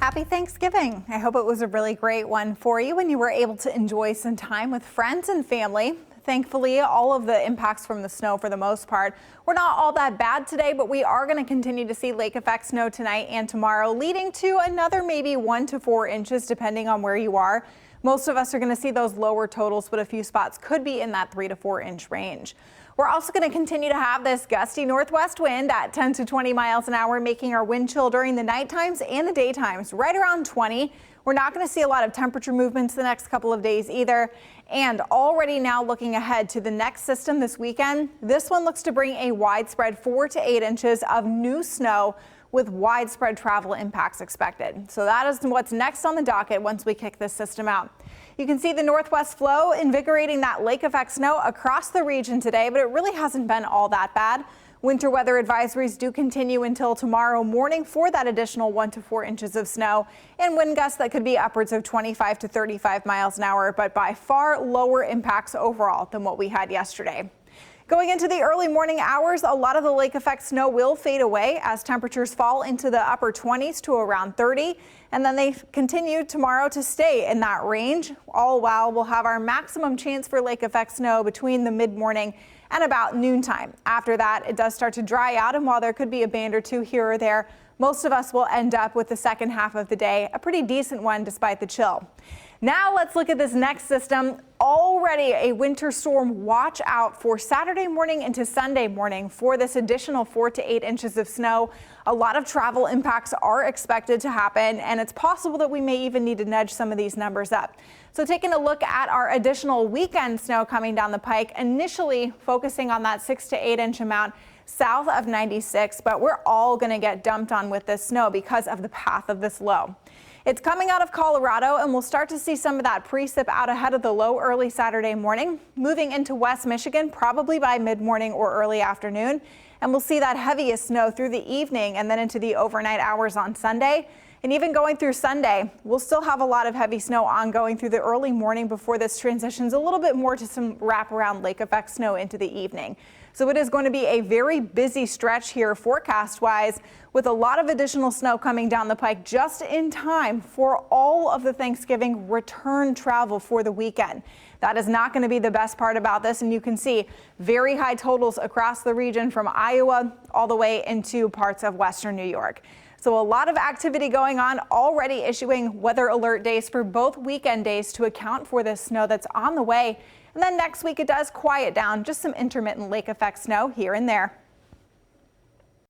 Happy Thanksgiving. I hope it was a really great one for you and you were able to enjoy some time with friends and family. Thankfully, all of the impacts from the snow for the most part were not all that bad today, but we are going to continue to see lake effect snow tonight and tomorrow, leading to another maybe 1 to 4 inches depending on where you are. Most of us are going to see those lower totals, but a few spots could be in that 3 to 4 inch range. We're also going to continue to have this gusty northwest wind at 10 to 20 miles an hour, making our wind chill during the night times and the daytimes right around 20. We're not going to see a lot of temperature movements the next couple of days either. And already now looking ahead to the next system this weekend, this one looks to bring a widespread 4 to 8 inches of new snow with widespread travel impacts expected. So that is what's next on the docket once we kick this system out. You can see the northwest flow invigorating that lake effect snow across the region today, but it really hasn't been all that bad. Winter weather advisories do continue until tomorrow morning for that additional 1 to 4 inches of snow and wind gusts that could be upwards of 25 to 35 miles an hour, but by far lower impacts overall than what we had yesterday. Going into the early morning hours, a lot of the lake effect snow will fade away as temperatures fall into the upper 20s to around 30. And then they continue tomorrow to stay in that range. All while we'll have our maximum chance for lake effect snow between the mid-morning and about noontime. After that, it does start to dry out, and while there could be a band or two here or there, most of us will end up with the second half of the day a pretty decent one despite the chill. Now let's look at this next system. Already a winter storm watch out for Saturday morning into Sunday morning for this additional 4 to 8 inches of snow. A lot of travel impacts are expected to happen, and it's possible that we may even need to nudge some of these numbers up. So taking a look at our additional weekend snow coming down the pike, initially focusing on that 6 to 8 inch amount south of 96, but we're all going to get dumped on with this snow because of the path of this low. It's coming out of Colorado, and we'll start to see some of that precip out ahead of the low early Saturday morning, moving into West Michigan probably by mid-morning or early afternoon. And we'll see that heaviest snow through the evening and then into the overnight hours on Sunday. And even going through Sunday, we'll still have a lot of heavy snow ongoing through the early morning before this transitions a little bit more to some wraparound lake effect snow into the evening. So it is going to be a very busy stretch here forecast wise, with a lot of additional snow coming down the pike just in time for all of the Thanksgiving return travel for the weekend. That is not going to be the best part about this, and you can see very high totals across the region from Iowa all the way into parts of western New York. So a lot of activity going on, already issuing weather alert days for both weekend days to account for this snow that's on the way. And then next week it does quiet down, just some intermittent lake effect snow here and there.